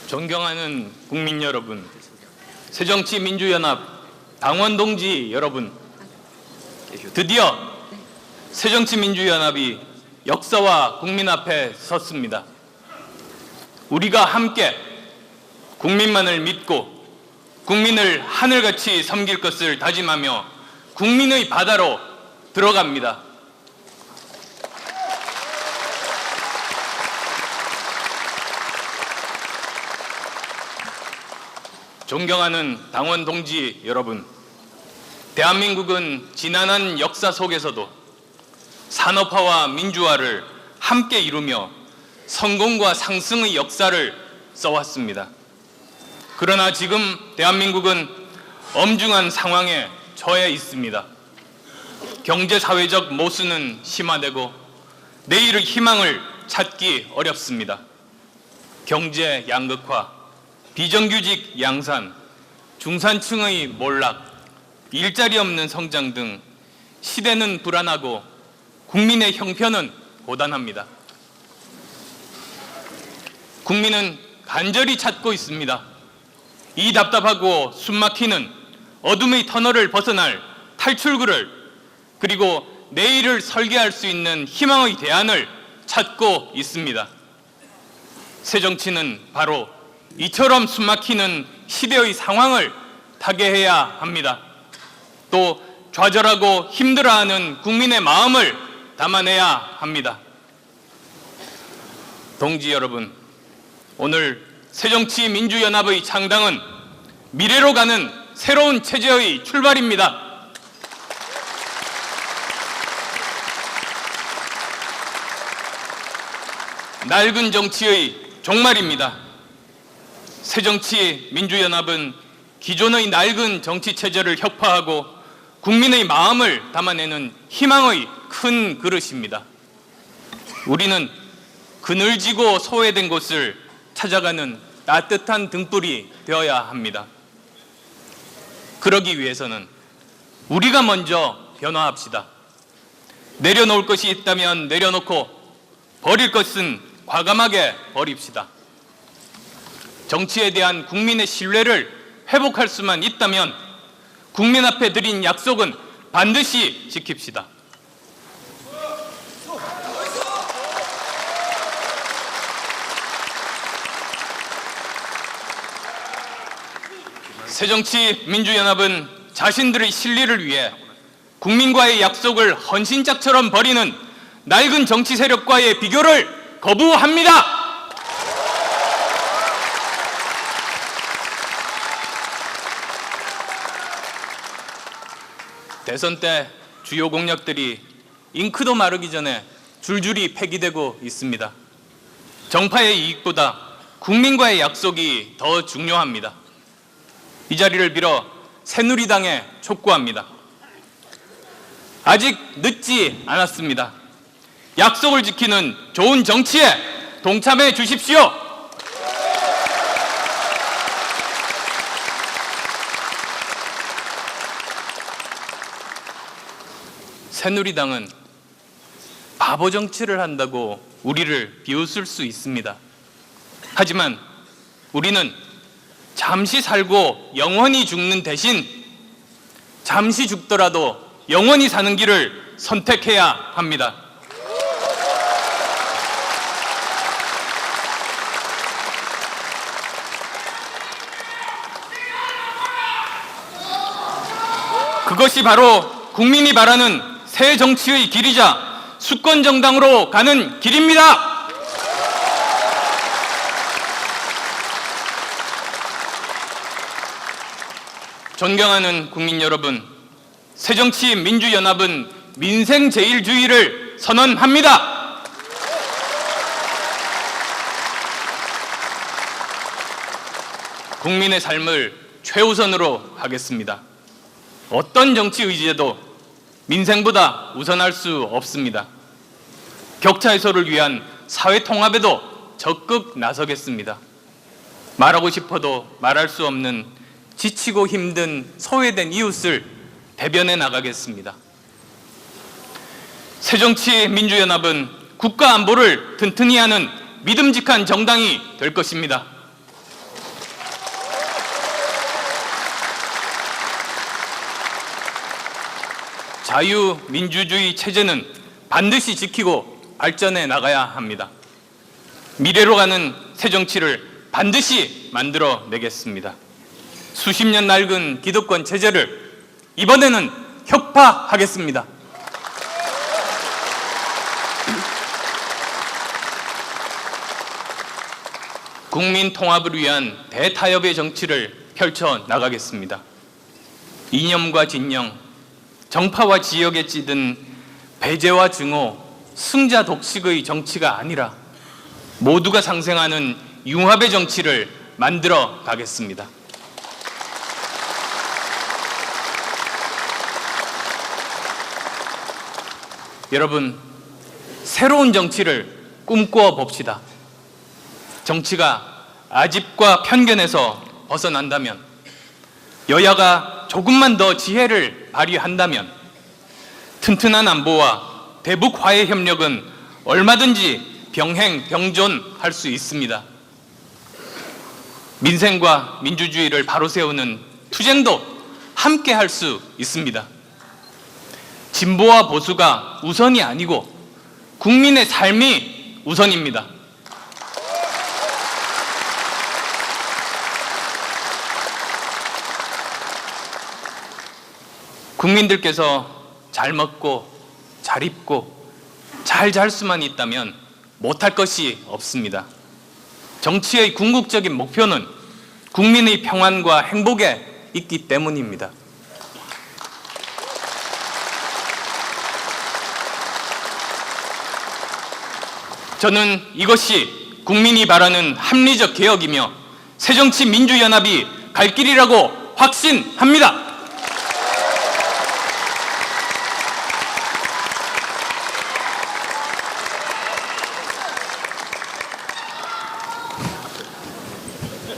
존경하는 국민 여러분, 새정치민주연합 당원 동지 여러분, 드디어 새정치민주연합이 역사와 국민 앞에 섰습니다. 우리가 함께 국민만을 믿고 국민을 하늘같이 섬길 것을 다짐하며 국민의 바다로 들어갑니다. 존경하는 당원 동지 여러분, 대한민국은 지난한 역사 속에서도 산업화와 민주화를 함께 이루며 성공과 상승의 역사를 써왔습니다. 그러나 지금 대한민국은 엄중한 상황에 처해 있습니다. 경제사회적 모순은 심화되고 내일의 희망을 찾기 어렵습니다. 경제 양극화, 비정규직 양산, 중산층의 몰락, 일자리 없는 성장 등 시대는 불안하고 국민의 형편은 고단합니다. 국민은 간절히 찾고 있습니다. 이 답답하고 숨막히는 어둠의 터널을 벗어날 탈출구를, 그리고 내일을 설계할 수 있는 희망의 대안을 찾고 있습니다. 새정치는 바로 이처럼 숨막히는 시대의 상황을 타개해야 합니다. 또 좌절하고 힘들어하는 국민의 마음을 담아내야 합니다. 동지 여러분, 오늘 새정치민주연합의 창당은 미래로 가는 새로운 체제의 출발입니다. 낡은 정치의 종말입니다. 새정치민주연합은 기존의 낡은 정치체제를 혁파하고 국민의 마음을 담아내는 희망의 큰 그릇입니다. 우리는 그늘지고 소외된 곳을 찾아가는 따뜻한 등불이 되어야 합니다. 그러기 위해서는 우리가 먼저 변화합시다. 내려놓을 것이 있다면 내려놓고 버릴 것은 과감하게 버립시다. 정치에 대한 국민의 신뢰를 회복할 수만 있다면 국민 앞에 드린 약속은 반드시 지킵시다. 새정치민주연합은 자신들의 실리를 위해 국민과의 약속을 헌신짝처럼 버리는 낡은 정치 세력과의 비교를 거부합니다. 대선 때 주요 공약들이 잉크도 마르기 전에 줄줄이 폐기되고 있습니다. 정파의 이익보다 국민과의 약속이 더 중요합니다. 이 자리를 빌어 새누리당에 촉구합니다. 아직 늦지 않았습니다. 약속을 지키는 좋은 정치에 동참해 주십시오. 새누리당은 바보 정치를 한다고 우리를 비웃을 수 있습니다. 하지만 우리는 잠시 살고 영원히 죽는 대신 잠시 죽더라도 영원히 사는 길을 선택해야 합니다. 그것이 바로 국민이 바라는 새 정치의 길이자 수권 정당으로 가는 길입니다. 존경하는 국민 여러분, 새정치민주연합은 민생제일주의를 선언합니다. 국민의 삶을 최우선으로 하겠습니다. 어떤 정치 의지에도 민생보다 우선할 수 없습니다. 격차 해소를 위한 사회 통합에도 적극 나서겠습니다. 말하고 싶어도 말할 수 없는 지치고 힘든 소외된 이웃을 대변해 나가겠습니다. 새정치민주연합은 국가 안보를 튼튼히 하는 믿음직한 정당이 될 것입니다. 자유민주주의 체제는 반드시 지키고 발전해 나가야 합니다. 미래로 가는 새정치를 반드시 만들어내겠습니다. 수십 년 낡은 기득권 체제를 이번에는 혁파하겠습니다. 국민 통합을 위한 대타협의 정치를 펼쳐 나가겠습니다. 이념과 진영, 정파와 지역에 찌든 배제와 증오, 승자 독식의 정치가 아니라 모두가 상생하는 융합의 정치를 만들어 가겠습니다. 여러분, 새로운 정치를 꿈꿔 봅시다. 정치가 아집과 편견에서 벗어난다면, 여야가 조금만 더 지혜를 발휘한다면 튼튼한 안보와 대북 화해 협력은 얼마든지 병행 병존할 수 있습니다. 민생과 민주주의를 바로 세우는 투쟁도 함께 할 수 있습니다. 진보와 보수가 우선이 아니고 국민의 삶이 우선입니다. 국민들께서 잘 먹고 잘 입고 잘 잘 수만 있다면 못할 것이 없습니다. 정치의 궁극적인 목표는 국민의 평안과 행복에 있기 때문입니다. 저는 이것이 국민이 바라는 합리적 개혁이며 새정치민주연합이 갈 길이라고 확신합니다.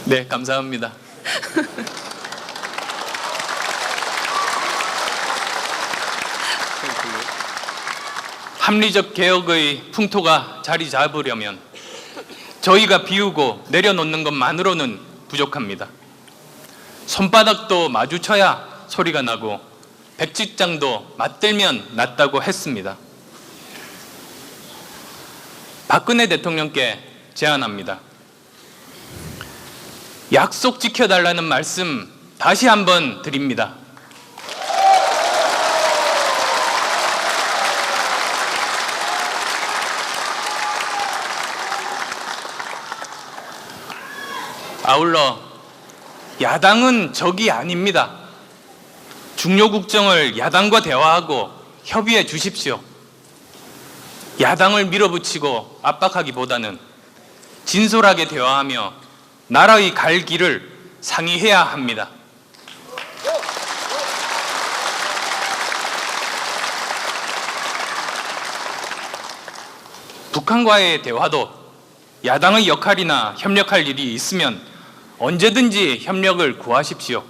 네, 감사합니다. 합리적 개혁의 풍토가 자리 잡으려면 저희가 비우고 내려놓는 것만으로는 부족합니다. 손바닥도 마주쳐야 소리가 나고 백지장도 맞들면 낫다고 했습니다. 박근혜 대통령께 제안합니다. 약속 지켜달라는 말씀 다시 한번 드립니다. 아울러 야당은 적이 아닙니다. 중요 국정을 야당과 대화하고 협의해 주십시오. 야당을 밀어붙이고 압박하기보다는 진솔하게 대화하며 나라의 갈 길을 상의해야 합니다. 북한과의 대화도 야당의 역할이나 협력할 일이 있으면 언제든지 협력을 구하십시오.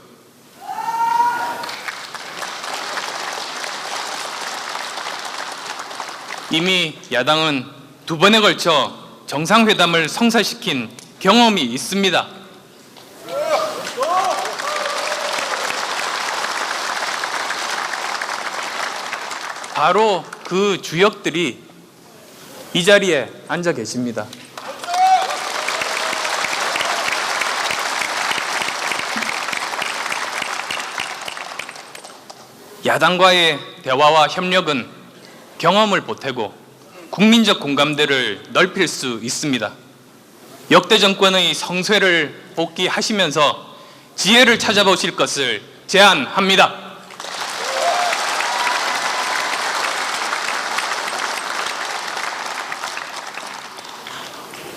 이미 야당은 2번에 걸쳐 정상회담을 성사시킨 경험이 있습니다. 바로 그 주역들이 이 자리에 앉아 계십니다. 야당과의 대화와 협력은 경험을 보태고 국민적 공감대를 넓힐 수 있습니다. 역대 정권의 성쇠를 복귀하시면서 지혜를 찾아보실 것을 제안합니다.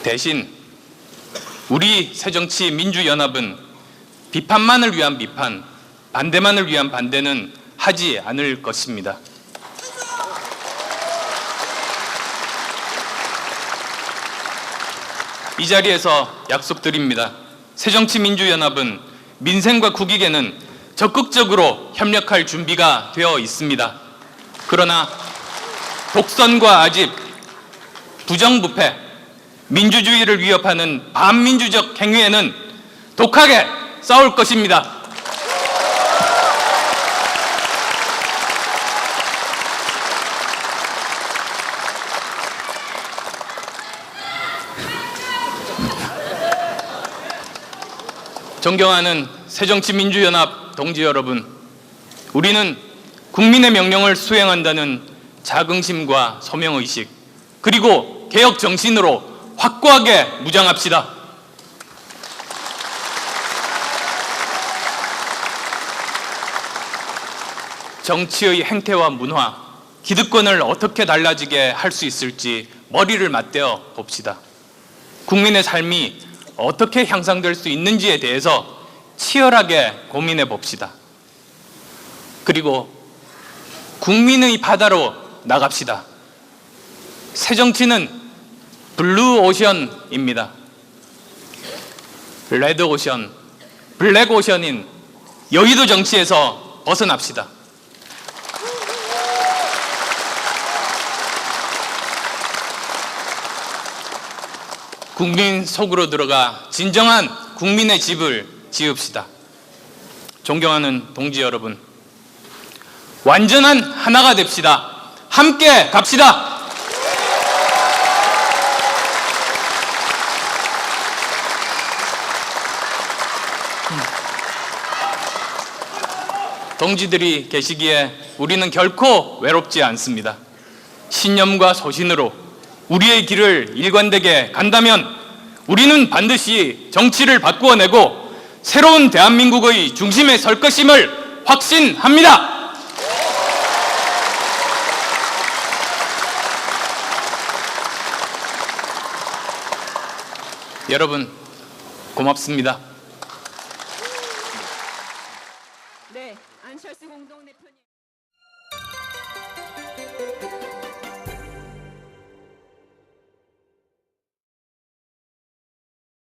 대신 우리 새정치민주연합은 비판만을 위한 비판, 반대만을 위한 반대는 하지 않을 것입니다. 이 자리에서 약속드립니다. 새정치민주연합은 민생과 국익에는 적극적으로 협력할 준비가 되어 있습니다. 그러나 독선과 아집, 부정부패, 민주주의를 위협하는 반민주적 행위에는 독하게 싸울 것입니다. 존경하는 새정치민주연합 동지 여러분, 우리는 국민의 명령을 수행한다는 자긍심과 소명의식, 그리고 개혁 정신으로 확고하게 무장합시다. 정치의 행태와 문화, 기득권을 어떻게 달라지게 할 수 있을지 머리를 맞대어 봅시다. 국민의 삶이 어떻게 향상될 수 있는지에 대해서 치열하게 고민해 봅시다. 그리고 국민의 바다로 나갑시다. 새정치는 블루오션입니다. 레드오션, 블랙오션인 여의도 정치에서 벗어납시다. 국민 속으로 들어가 진정한 국민의 집을 지읍시다. 존경하는 동지 여러분, 완전한 하나가 됩시다. 함께 갑시다. 동지들이 계시기에 우리는 결코 외롭지 않습니다. 신념과 소신으로 우리의 길을 일관되게 간다면 우리는 반드시 정치를 바꾸어내고 새로운 대한민국의 중심에 설 것임을 확신합니다. 여러분, 고맙습니다. 네, 안철수 공동대표님.